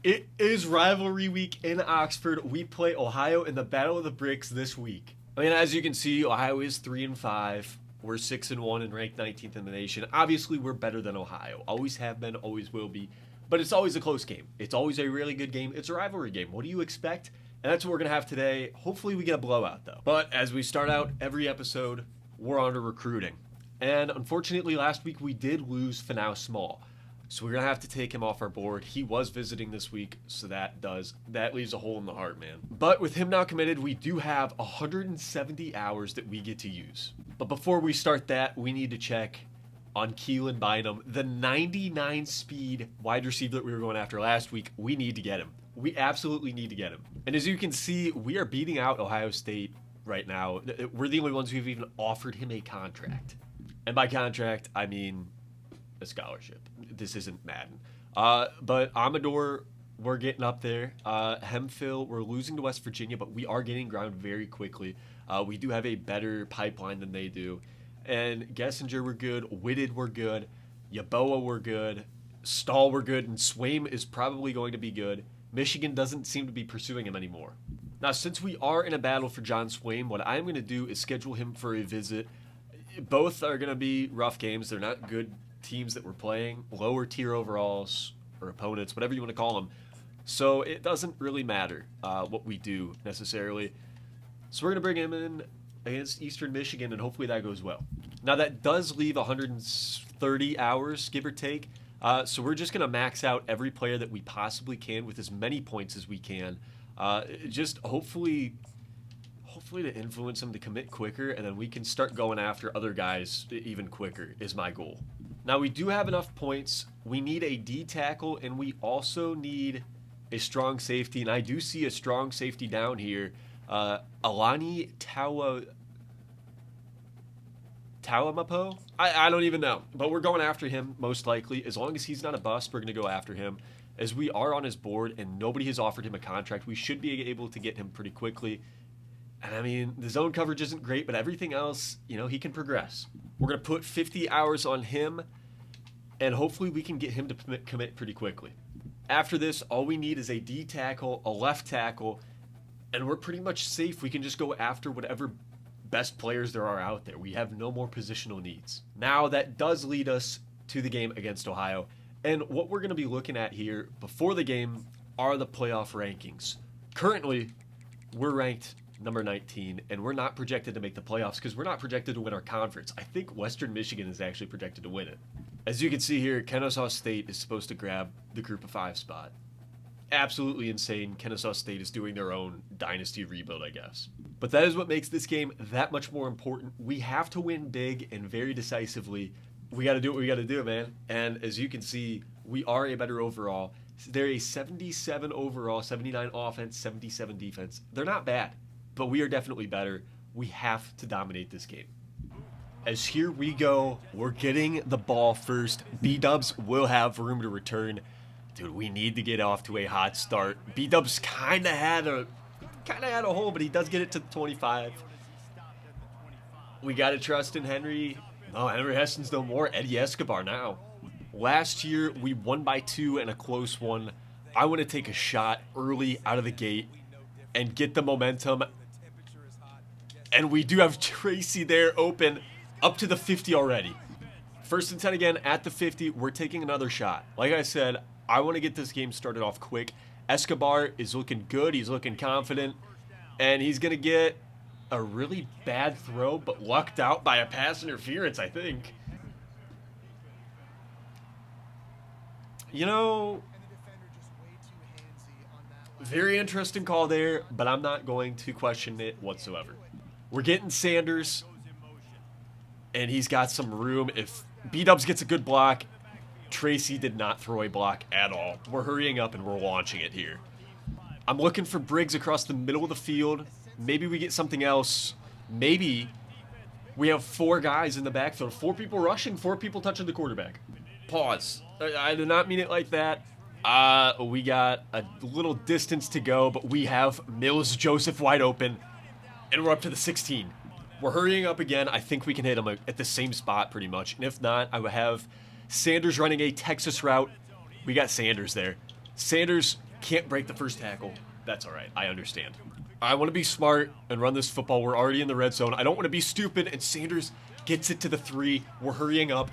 It is rivalry week in Oxford. We play Ohio in the Battle of the Bricks this week. I mean, as you can see, Ohio is 3-5. We're 6-1 and ranked 19th in the nation. Obviously, we're better than Ohio. Always have been, always will be. But it's always a close game. It's always a really good game. It's a rivalry game. What do you expect? And that's what we're going to have today. Hopefully, we get a blowout, though. But as we start out every episode, we're on to recruiting. And unfortunately, last week we did lose Finau Small. So we're going to have to take him off our board. He was visiting this week, so that leaves a hole in the heart, man. But with him now committed, we do have 170 hours that we get to use. But before we start that, we need to check on Keelan Bynum, the 99 speed wide receiver that we were going after last week. We need to get him. We absolutely need to get him. And as you can see, we are beating out Ohio State right now. We're the only ones who've even offered him a contract. And by contract, I mean a scholarship. This isn't Madden. But Amador, we're getting up there. Hemphill, we're losing to West Virginia, but we are getting ground very quickly. We do have a better pipeline than they do. And Gessinger, we're good. Whitted, we're good. Yaboa, we're good. Stahl, we're good. And Swaim is probably going to be good. Michigan doesn't seem to be pursuing him anymore. Now, since we are in a battle for John Swaim, what I'm going to do is schedule him for a visit. Both are going to be rough games. They're not good teams that we're playing, lower tier overalls or opponents, whatever you want to call them. So it doesn't really matter what we do necessarily. So we're going to bring him in against Eastern Michigan, and hopefully that goes well. Now that does leave 130 hours, give or take. So we're just going to max out every player that we possibly can with as many points as we can. Just hopefully to influence them to commit quicker, and then we can start going after other guys even quicker is my goal. Now, we do have enough points. We need a D tackle, and we also need a strong safety. And I do see a strong safety down here. Alani Tawamapo? I don't even know. But we're going after him, most likely. As long as he's not a bust, we're going to go after him. As we are on his board, and nobody has offered him a contract, we should be able to get him pretty quickly. And I mean, the zone coverage isn't great, but everything else, he can progress. We're going to put 50 hours on him, and hopefully we can get him to commit pretty quickly. After this, all we need is a D tackle, a left tackle, and we're pretty much safe. We can just go after whatever best players there are out there. We have no more positional needs. Now, that does lead us to the game against Ohio. And what we're going to be looking at here before the game are the playoff rankings. Currently, we're ranked number 19, and we're not projected to make the playoffs because we're not projected to win our conference. I think Western Michigan is actually projected to win it. As you can see here, Kennesaw State is supposed to grab the Group of 5 spot. Absolutely insane. Kennesaw State is doing their own dynasty rebuild, I guess. But that is what makes this game that much more important. We have to win big and very decisively. We got to do what we got to do, man. And as you can see, we are a better overall. They're a 77 overall, 79 offense, 77 defense. They're not bad, but we are definitely better. We have to dominate this game. As here we go, we're getting the ball first. B-Dubs will have room to return. Dude, we need to get off to a hot start. B-Dubs kind of had a hole, but he does get it to the 25. We got to trust in Henry. Oh, Henry Heston's no more. Eddie Escobar now. Last year, we won by 2 in a close one. I want to take a shot early out of the gate and get the momentum. And we do have Tracy there open up to the 50 already. 1st and 10 again at the 50. We're taking another shot. Like I said, I want to get this game started off quick. Escobar is looking good. He's looking confident. And he's going to get a really bad throw, but lucked out by a pass interference, I think. Very interesting call there, but I'm not going to question it whatsoever. We're getting Sanders, and he's got some room. If B-Dubs gets a good block, Tracy did not throw a block at all. We're hurrying up, and we're launching it here. I'm looking for Briggs across the middle of the field. Maybe we get something else. Maybe we have 4 guys in the backfield. 4 people rushing, 4 people touching the quarterback. Pause. I did not mean it like that. We got a little distance to go, but we have Mills Joseph wide open, and we're up to the 16. We're hurrying up again. I think we can hit him at the same spot pretty much. And if not, I would have Sanders running a Texas route. We got Sanders there. Sanders Can't break the first tackle. That's all right. I understand. I want to be smart and run this football. We're already in the red zone. I don't want to be stupid, and Sanders gets it to the 3. We're hurrying up.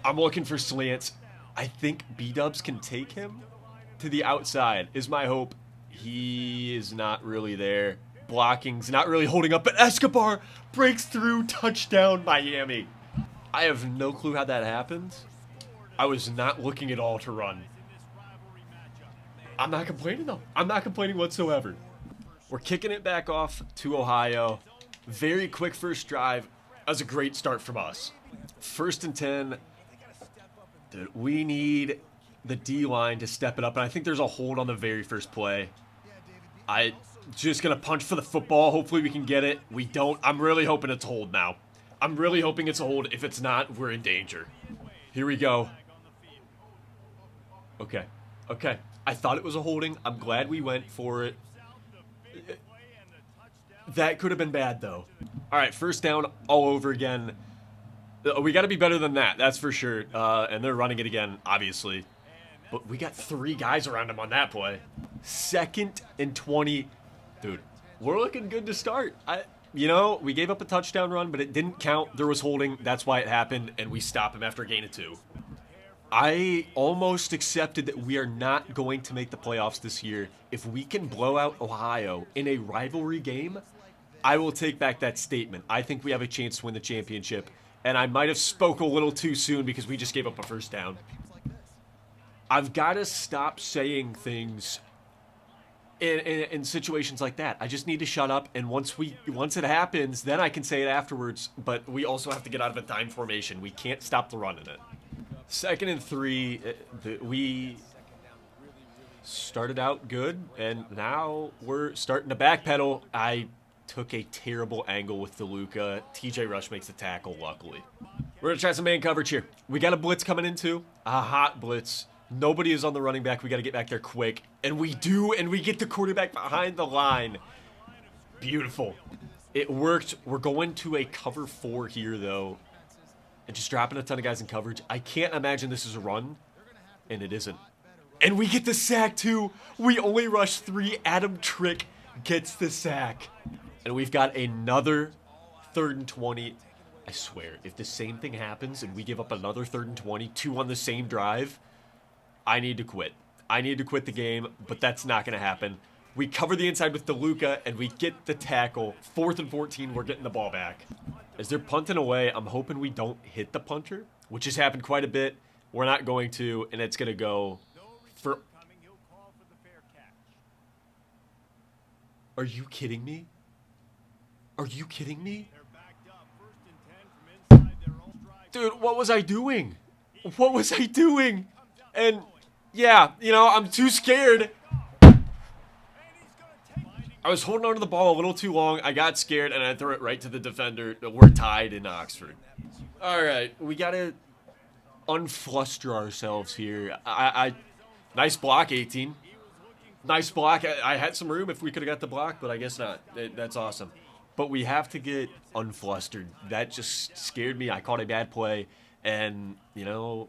I'm looking for slants. I think B-Dubs can take him to the outside is my hope. He is not really there. Blocking's not really holding up, but Escobar breaks through. Touchdown, Miami. I have no clue how that happened. I was not looking at all to run. I'm not complaining, though. I'm not complaining whatsoever. We're kicking it back off to Ohio. Very quick first drive. That was a great start from us. 1st and 10. Dude, we need the D-line to step it up, and I think there's a hold on the very first play. I just going to punch for the football. Hopefully we can get it. We don't. I'm really hoping it's a hold now. I'm really hoping it's a hold. If it's not, we're in danger. Here we go. Okay. Okay. I thought it was a holding. I'm glad we went for it. That could have been bad, though. All right, first down all over again. We got to be better than that, that's for sure. And they're running it again, obviously. But we got 3 guys around him on that play. 2nd and 20. Dude, we're looking good to start. You know, we gave up a touchdown run, but it didn't count. There was holding. That's why it happened, and we stop him after a gain of 2. I almost accepted that we are not going to make the playoffs this year. If we can blow out Ohio in a rivalry game, I will take back that statement. I think we have a chance to win the championship, and I might have spoke a little too soon because we just gave up a first down. I've got to stop saying things in situations like that. I just need to shut up, and once it happens, then I can say it afterwards, but we also have to get out of a dime formation. We can't stop the run in it. 2nd and 3, we started out good, and now we're starting to backpedal. I took a terrible angle with DeLuca. TJ Rush makes the tackle, luckily. We're going to try some man coverage here. We got a blitz coming in, too. A hot blitz. Nobody is on the running back. We got to get back there quick. And we do, and we get the quarterback behind the line. Beautiful. It worked. We're going to a cover 4 here, though. And just dropping a ton of guys in coverage. I can't imagine this is a run, and it isn't. And we get the sack, too. We only rush 3. Adam Trick gets the sack. And we've got another 3rd and 20. I swear, if the same thing happens and we give up another 3rd and 20, 2 on the same drive, I need to quit. I need to quit the game, but that's not going to happen. We cover the inside with DeLuca, and we get the tackle. 4th and 14, we're getting the ball back. As they're punting away, I'm hoping we don't hit the punter, which has happened quite a bit. We're not going to, and it's going to go for... Are you kidding me? Are you kidding me? Dude, what was I doing? What was I doing? And, yeah, you know, I'm too scared. I was holding on to the ball a little too long. I got scared, and I threw it right to the defender. We're tied in Oxford. All right, we got to unfluster ourselves here. Nice block, 18. Nice block. I had some room if we could have got the block, but I guess not. That's awesome. But we have to get unflustered. That just scared me. I caught a bad play, and, you know,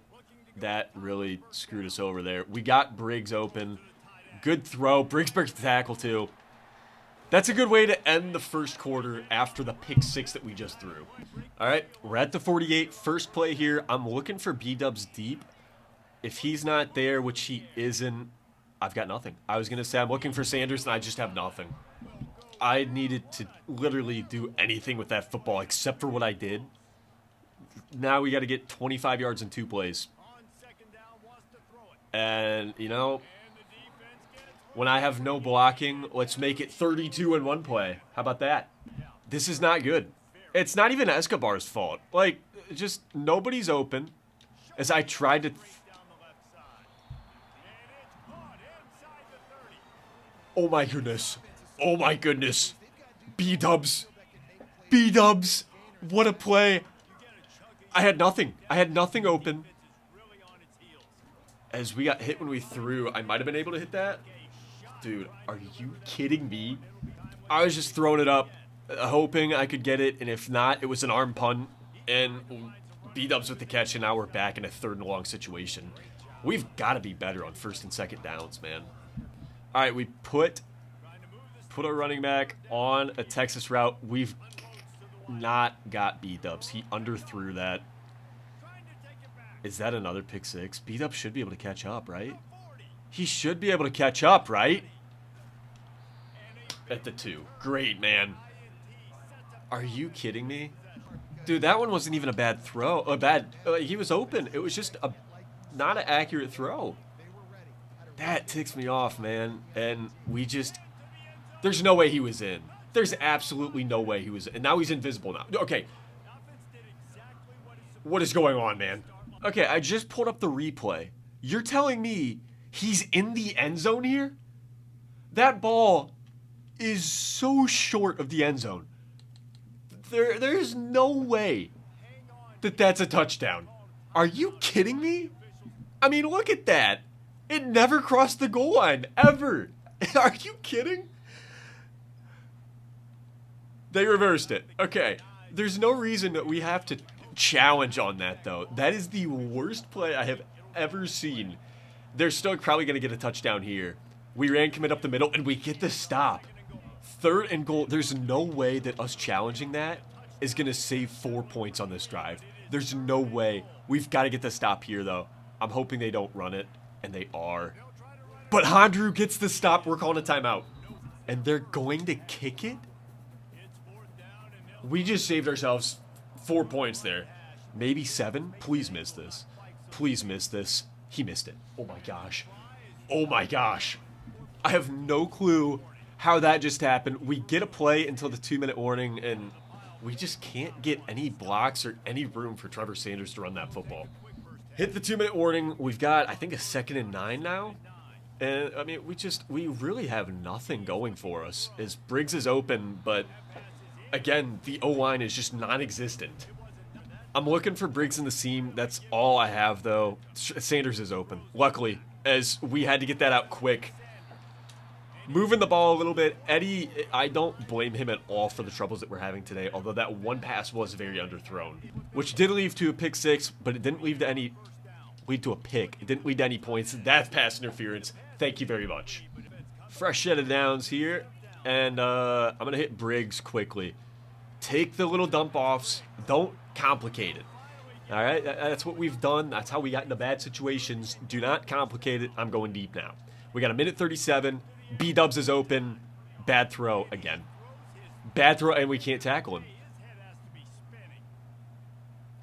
that really screwed us over there. We got Briggs open. Good throw. Briggs breaks the tackle, too. That's a good way to end the first quarter after the pick 6 that we just threw. All right, we're at the 48. First play here. I'm looking for B-Dubs deep. If he's not there, which he isn't, I've got nothing. I was going to say I'm looking for Sanders, and I just have nothing. I needed to literally do anything with that football except for what I did. Now we got to get 25 yards in 2 plays. And, you know, when I have no blocking, let's make it 32 in 1 play. How about that? This is not good. It's not even Escobar's fault. Like, just nobody's open. As I tried to... Oh, my goodness. Oh, my goodness. B-Dubs. B-Dubs. What a play. I had nothing. I had nothing open. As we got hit when we threw, I might have been able to hit that. Dude, are you kidding me? I was just throwing it up, hoping I could get it, and if not, it was an arm punt, and B-Dubs with the catch, and now we're back in a 3rd and long situation. We've got to be better on first and second downs, man. All right, we put our running back on a Texas route. We've not got B-dubs. He underthrew that. Is that another pick six? B-dub should be able to catch up, right? He should be able to catch up, right? At the 2. Great, man. Are you kidding me? Dude, that one wasn't even a bad throw. He was open. It was just not an accurate throw. That ticks me off, man. And we just... There's no way he was in. There's absolutely no way he was in. And now he's invisible now. Okay. What is going on, man? Okay, I just pulled up the replay. You're telling me he's in the end zone here? That ball is so short of the end zone. There's no way that that's a touchdown. Are you kidding me? I mean, look at that. It never crossed the goal line, ever. Are you kidding? They reversed it. Okay. There's no reason that we have to challenge on that, though. That is the worst play I have ever seen. They're still probably going to get a touchdown here. We ran commit up the middle, and we get the stop. 3rd and goal. There's no way that us challenging that is going to save 4 points on this drive. There's no way. We've got to get the stop here, though. I'm hoping they don't run it, and they are. But Hondru gets the stop. We're calling a timeout. And they're going to kick it? We just saved ourselves 4 points there. Maybe 7? Please miss this. Please miss this. He missed it. Oh, my gosh. Oh, my gosh. I have no clue how that just happened. We get a play until the 2-minute warning, and we just can't get any blocks or any room for Trevor Sanders to run that football. Hit the 2-minute warning. We've got, I think, a 2nd and 9 now. And, I mean, we really have nothing going for us. As Briggs is open, but, again, the O-line is just non-existent. I'm looking for Briggs in the seam. That's all I have, though. Sanders is open, luckily, as we had to get that out quick. Moving the ball a little bit. Eddie, I don't blame him at all for the troubles that we're having today, although that one pass was very underthrown, which did lead to a pick six, but it didn't lead to a pick. It didn't lead to any points. That's pass interference. Thank you very much. Fresh set of downs here, and I'm going to hit Briggs quickly. Take the little dump-offs. Don't complicate it. All right? That's what we've done. That's how we got into bad situations. Do not complicate it. I'm going deep now. We got a minute 37. B-Dubs is open. Bad throw again. Bad throw, and we can't tackle him.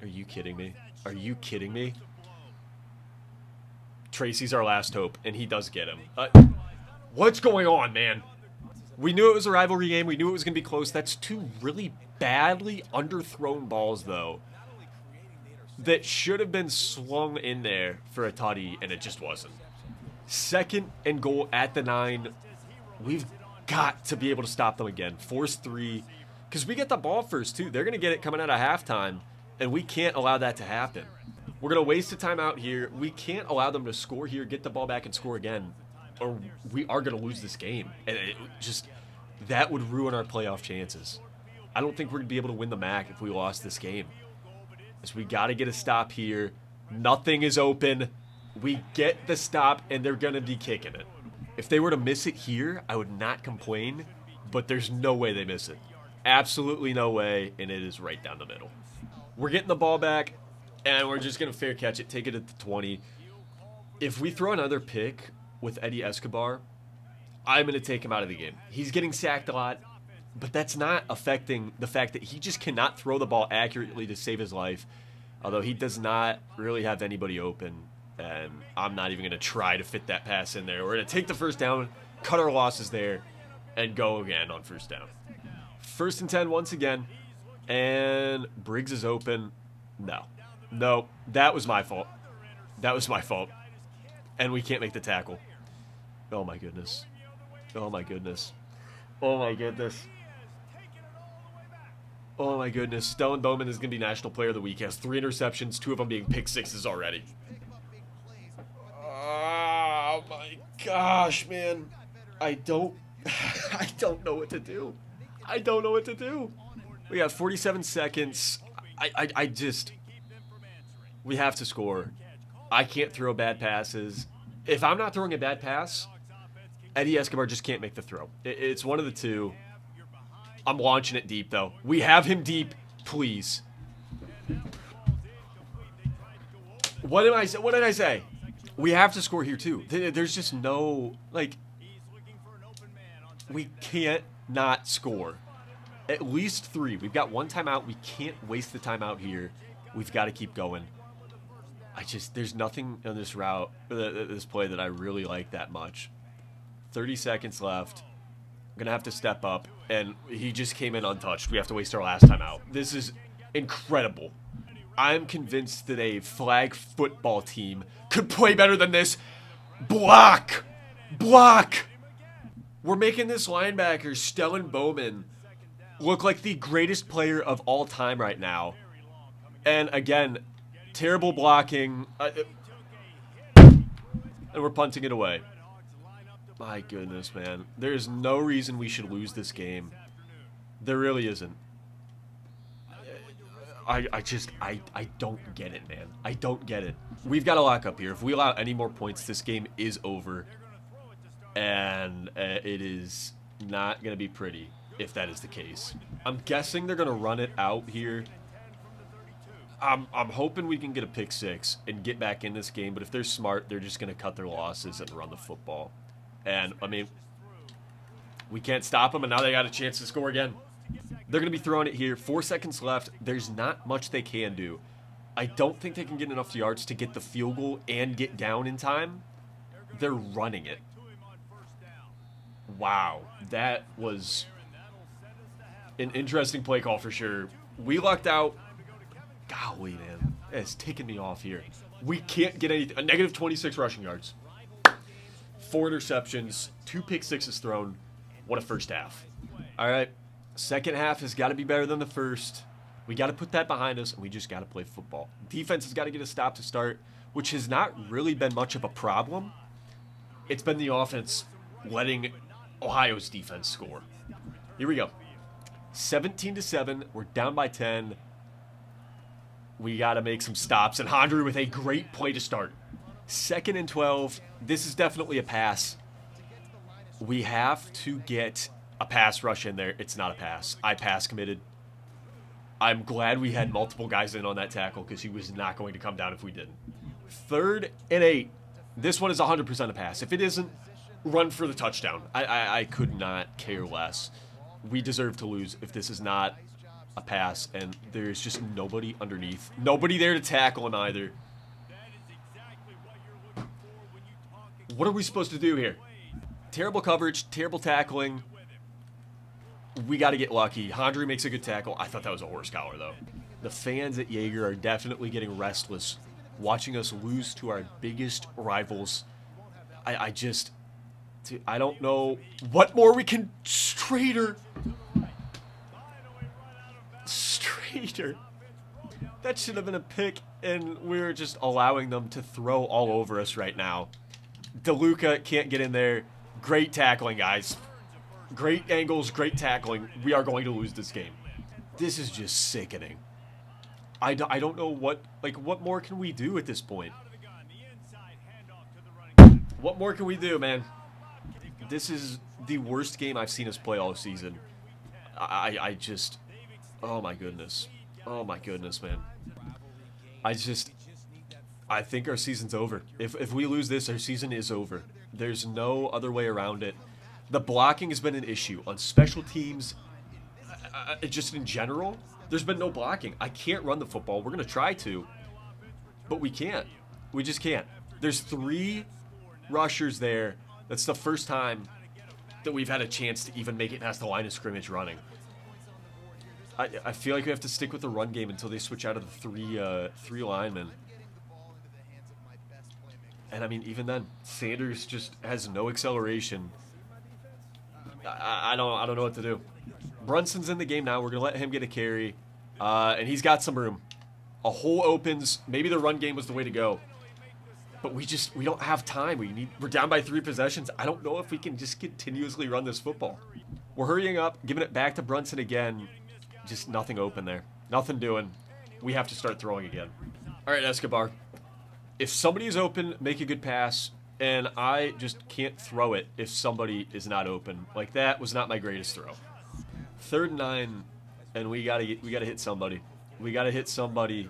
Are you kidding me? Are you kidding me? Tracy's our last hope, and he does get him. What's going on, man? We knew it was a rivalry game. We knew it was going to be close. That's 2 really badly underthrown balls, though, that should have been slung in there for a tutty, and it just wasn't. 2nd and goal at the 9. We've got to be able to stop them again. Force 3. Because we get the ball first, too. They're going to get it coming out of halftime, and we can't allow that to happen. We're going to waste a timeout here. We can't allow them to score here, get the ball back, and score again, or we are going to lose this game. And that would ruin our playoff chances. I don't think we're going to be able to win the MAC if we lost this game. So we got to get a stop here. Nothing is open. We get the stop, and they're going to be kicking it. If they were to miss it here, I would not complain, but there's no way they miss it. Absolutely no way, and it is right down the middle. We're getting the ball back, and we're just going to fair catch it, take it at the 20. If we throw another pick with Eddie Escobar, I'm going to take him out of the game. He's getting sacked a lot, but that's not affecting the fact that he just cannot throw the ball accurately to save his life, although he does not really have anybody open. And I'm not even going to try to fit that pass in there. We're going to take the first down, cut our losses there, and go again on first down. 1st and 10 once again. And Briggs is open. No, that was my fault. That was my fault. And we can't make the tackle. Oh, my goodness. Oh, my goodness. Oh, my goodness. Oh, my goodness. Stone Bowman is going to be National Player of the Week. He has 3 interceptions, 2 of them being pick sixes already. Oh my gosh, man. I don't know what to do. I don't know what to do. We got 47 seconds. We have to score. I can't throw bad passes. If I'm not throwing a bad pass, Eddie Escobar just can't make the throw. It's one of the two. I'm launching it deep, though. We have him deep. Please. What did I say? We have to score here, too. There's just no, like, we can't not score. At least 3. We've got 1 timeout. We can't waste the timeout here. We've got to keep going. There's nothing on this route, this play that I really like that much. 30 seconds left. I'm going to have to step up, and he just came in untouched. We have to waste our last timeout. This is incredible. I'm convinced that a flag football team could play better than this. Block! Block! We're making this linebacker, Stellan Bowman, look like the greatest player of all time right now. And again, terrible blocking. And we're punting it away. My goodness, man. There's no reason we should lose this game. There really isn't. I don't get it, man. I don't get it. We've got to lock up here. If we allow any more points, this game is over. And it is not going to be pretty if that is the case. I'm guessing they're going to run it out here. I'm hoping we can get a pick 6 and get back in this game. But if they're smart, they're just going to cut their losses and run the football. And, I mean, we can't stop them, and now they got a chance to score again. They're going to be throwing it here. 4 seconds left. There's not much they can do. I don't think they can get enough yards to get the field goal and get down in time. They're running it. Wow. That was an interesting play call for sure. We lucked out. Golly, man. It's taking me off here. We can't get anything. A negative 26 rushing yards. 4 interceptions. 2 pick sixes thrown. What a first half. All right. Second half has got to be better than the first. We got to put that behind us, and we just got to play football. Defense has got to get a stop to start, which has not really been much of a problem. It's been the offense letting Ohio's defense score. Here we go. 17-7. We're down by 10. We got to make some stops, and Hondru with a great play to start. 2nd and 12. This is definitely a pass. We have to get a pass rush in there. It's not a pass. I pass committed. I'm glad we had multiple guys in on that tackle because he was not going to come down if we didn't. 3rd and 8. This one is 100% a pass. If it isn't, run for the touchdown. I could not care less. We deserve to lose if this is not a pass, and there's just nobody underneath. Nobody there to tackle him either. What are we supposed to do here? Terrible coverage, terrible tackling. We got to get lucky. Hondru makes a good tackle. I thought that was a horse collar, though. The fans at Jaeger are definitely getting restless, watching us lose to our biggest rivals. I don't know what more we can. Strader. That should have been a pick, and we're just allowing them to throw all over us right now. DeLuca can't get in there. Great tackling, guys. Great angles, great tackling. We are going to lose this game. This is just sickening. I don't know what more can we do at this point? What more can we do, man? This is the worst game I've seen us play all season. I just, oh my goodness. Oh my goodness, man. I think our season's over. If we lose this, our season is over. There's no other way around it. The blocking has been an issue on special teams. Just in general, there's been no blocking. I can't run the football. We're going to try to, but we can't. We just can't. There's 3 rushers there. That's the first time that we've had a chance to even make it past the line of scrimmage running. I feel like we have to stick with the run game until they switch out of the three linemen. And I mean, even then, Sanders just has no acceleration. I don't know what to do. Brunson's in the game now. We're gonna let him get a carry, and he's got some room. A hole opens. Maybe the run game was the way to go, but we don't have time. We're down by 3 possessions. I don't know if we can just continuously run this football. We're hurrying up, giving it back to Brunson again. Just nothing open there. Nothing doing. We have to start throwing again. All right, Escobar. If somebody is open, make a good pass, and I just can't throw it if somebody is not open. Like, that was not my greatest throw. 3rd and 9, and we gotta hit somebody. We gotta hit somebody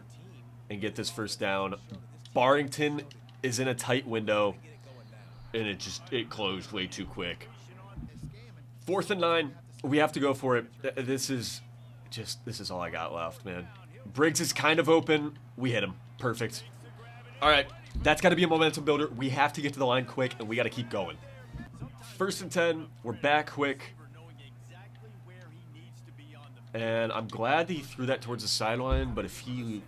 and get this first down. Barrington is in a tight window, and it closed way too quick. 4th and 9, we have to go for it. This is all I got left, man. Briggs is kind of open. We hit him. Perfect. All right, that's got to be a momentum builder. We have to get to the line quick, and we got to keep going. 1st and 10, we're back quick. And I'm glad that he threw that towards the sideline, but if he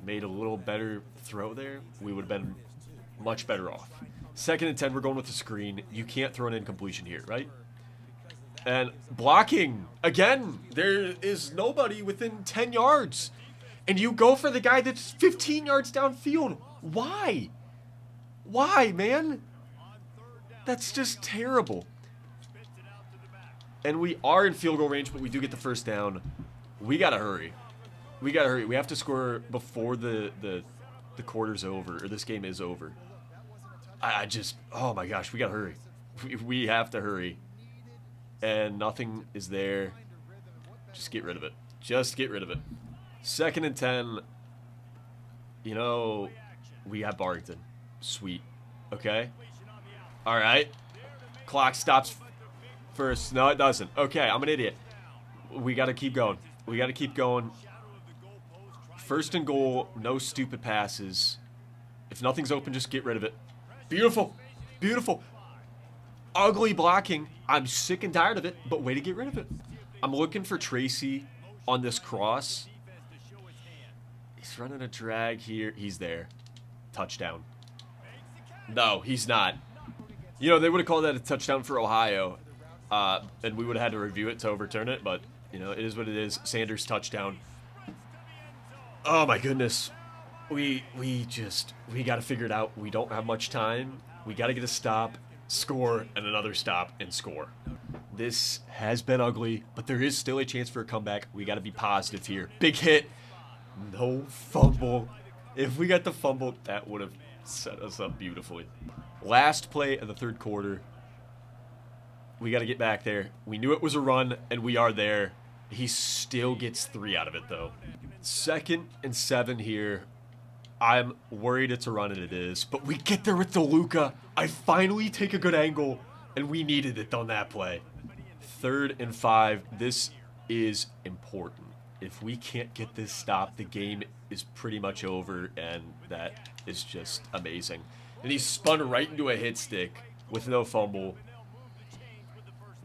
made a little better throw there, we would have been much better off. 2nd and 10, we're going with the screen. You can't throw an incompletion here, right? And blocking. Again, there is nobody within 10 yards. And you go for the guy that's 15 yards downfield. Why? Why, man? That's just terrible. And we are in field goal range, but we do get the first down. We got to hurry. We got to hurry. We have to score before the quarter's over, or this game is over. Oh my gosh, we got to hurry. We have to hurry. And nothing is there. Just get rid of it. Just get rid of it. 2nd and 10. You know, we have Barrington. Sweet. Okay. All right. Clock stops first. No, it doesn't. Okay, I'm an idiot. We got to keep going. We got to keep going. 1st and goal. No stupid passes. If nothing's open, just get rid of it. Beautiful. Beautiful. Ugly blocking. I'm sick and tired of it, but way to get rid of it. I'm looking for Tracy on this cross. He's running a drag here. He's there. Touchdown. No, he's not. You know, they would have called that a touchdown for Ohio, and we would have had to review it to overturn it, but, you know, it is what it is. Sanders touchdown. Oh, my goodness. We got to figure it out. We don't have much time. We got to get a stop, score, and another stop, and score. This has been ugly, but there is still a chance for a comeback. We got to be positive here. Big hit. No fumble. If we got the fumble, that would have set us up beautifully. Last play of the 3rd quarter. We got to get back there. We knew it was a run, and we are there. He still gets 3 out of it, though. 2nd and 7 here. I'm worried it's a run, and it is. But we get there with DeLuca. I finally take a good angle, and we needed it on that play. 3rd and 5. This is important. If we can't get this stop, the game is pretty much over, and that is just amazing. And he spun right into a hit stick with no fumble.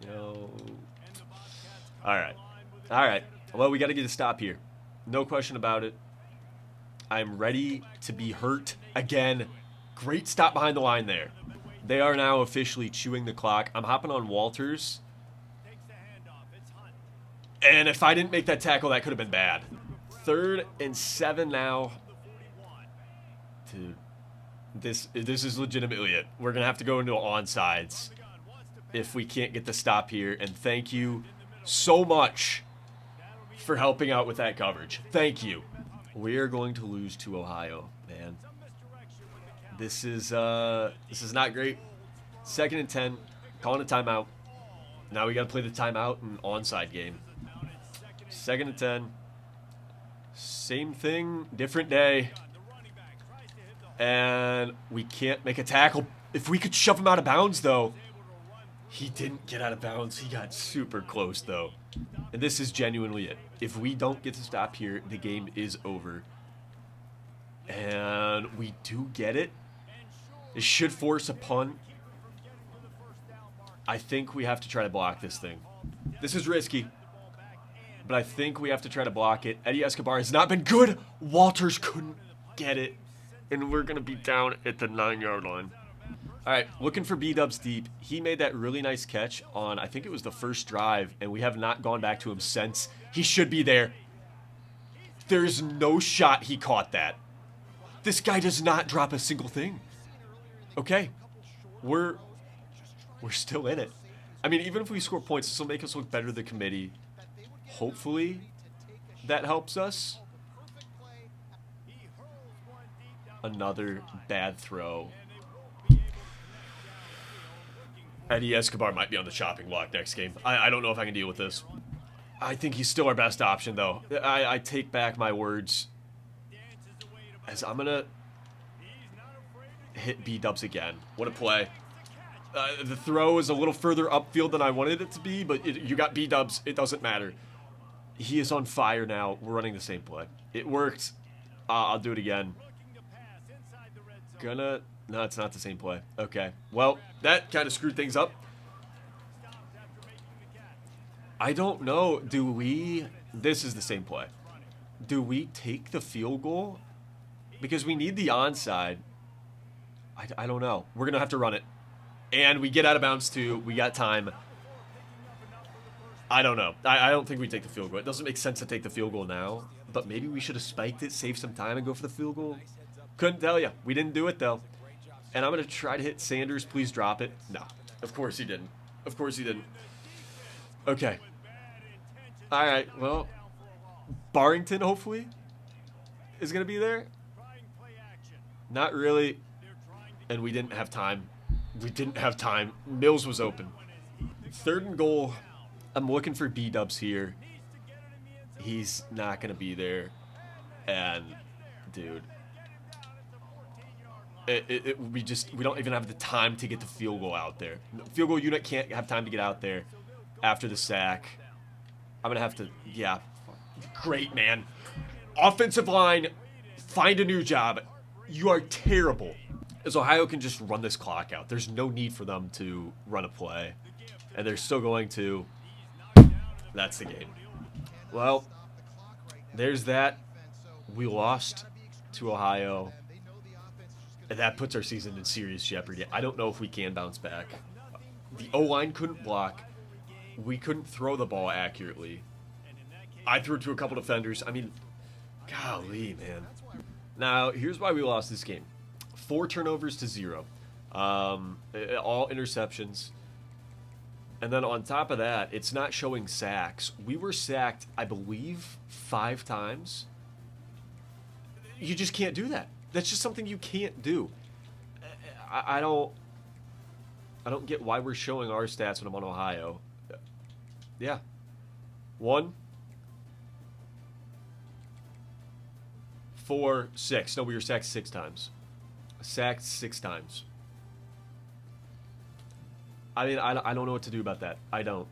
No. All right. All right. Well, we got to get a stop here. No question about it. I'm ready to be hurt again. Great stop behind the line there. They are now officially chewing the clock. I'm hopping on Walters. And if I didn't make that tackle, that could have been bad. 3rd and 7 now. Dude, this is legitimately it. We're going to have to go into onsides if we can't get the stop here. And thank you so much for helping out with that coverage. Thank you. We are going to lose to Ohio, man. This is not great. 2nd and 10. Calling a timeout. Now we got to play the timeout and onside game. 2nd and 10. Same thing, different day. And we can't make a tackle. If we could shove him out of bounds, though. He didn't get out of bounds. He got super close, though. And this is genuinely it. If we don't get to stop here, the game is over. And we do get it. It should force a punt. I think we have to try to block this thing. This is risky. But I think we have to try to block it. Eddie Escobar has not been good. Walters couldn't get it. And we're going to be down at the 9-yard line. All right, looking for B-Dubs deep. He made that really nice catch on, I think it was the first drive, and we have not gone back to him since. He should be there. There's no shot he caught that. This guy does not drop a single thing. Okay, we're still in it. I mean, even if we score points, this will make us look better to the committee. Hopefully that helps us. Another bad throw. Eddie Escobar might be on the chopping block next game. I don't know if I can deal with this. I think he's still our best option, though. I take back my words. As I'm going to hit B-dubs again. What a play. The throw is a little further upfield than I wanted it to be, but you got B-dubs. It doesn't matter. He is on fire now. We're running the same play. It worked. I'll do it again. No, it's not the same play. Okay. Well, that kind of screwed things up. I don't know. This is the same play. Do we take the field goal? Because we need the onside. I don't know. We're going to have to run it. And we get out of bounds too. We got time. I don't know. I don't think we take the field goal. It doesn't make sense to take the field goal now. But maybe we should have spiked it, save some time, and go for the field goal. Couldn't tell you. We didn't do it, though. And I'm going to try to hit Sanders. Please drop it. No. Of course he didn't. Of course he didn't. Okay. All right. Well, Barrington, hopefully, is going to be there. Not really. And we didn't have time. We didn't have time. Mills was open. 3rd and goal. I'm looking for B-dubs here. He's not going to be there. And, dude, we don't even have the time to get the field goal out there. Field goal unit can't have time to get out there after the sack. I'm going to have to, yeah. Great, man. Offensive line, find a new job. You are terrible. As Ohio can just run this clock out. There's no need for them to run a play. And they're still going to. That's the game. Well, there's that. We lost to Ohio. And that puts our season in serious jeopardy. I don't know if we can bounce back. The O-line couldn't block. We couldn't throw the ball accurately. I threw it to a couple defenders. I mean, golly, man. Now, here's why we lost this game. 4 turnovers to 0. All interceptions. And then on top of that, it's not showing sacks. We were sacked, I believe, 5 times. You just can't do that. That's just something you can't do. I don't get why we're showing our stats when I'm on Ohio. Yeah. 1, 4, 6. No, we were sacked 6 times. Sacked 6 times. I mean, I don't know what to do about that. I don't.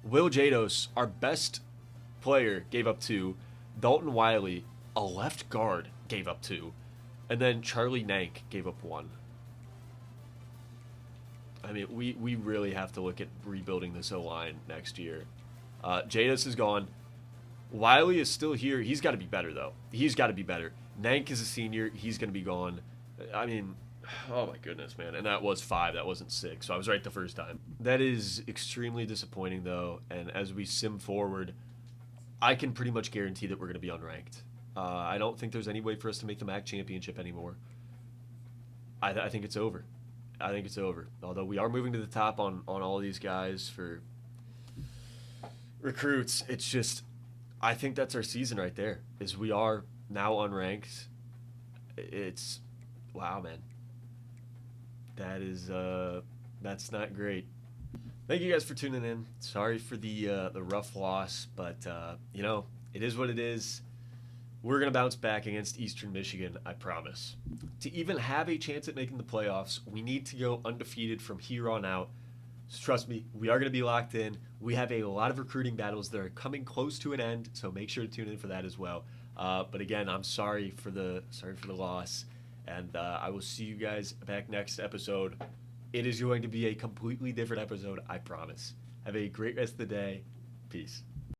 Will Jados, our best player, gave up 2. Dalton Wiley, a left guard, gave up 2. And then Charlie Nank gave up 1. I mean, we really have to look at rebuilding this O-line next year. Jados is gone. Wiley is still here. He's got to be better, though. He's got to be better. Nank is a senior. He's going to be gone. I mean, oh my goodness, man. And that was 5. That wasn't 6. So I was right the first time. That is extremely disappointing, though. And as we sim forward, I can pretty much guarantee that we're going to be unranked. I don't think there's any way for us to make the MAC championship anymore. I think it's over. I think it's over. Although we are moving to the top on all these guys for recruits. It's just, I think that's our season right there, is we are now unranked. It's, wow, man. That is, that's not great. Thank you guys for tuning in. Sorry for the rough loss, but, you know, it is what it is. We're going to bounce back against Eastern Michigan, I promise. To even have a chance at making the playoffs, we need to go undefeated from here on out. So trust me, we are going to be locked in. We have a lot of recruiting battles that are coming close to an end, so make sure to tune in for that as well. But again, I'm sorry for the loss, and I will see you guys back next episode. It is going to be a completely different episode, I promise. Have a great rest of the day. Peace.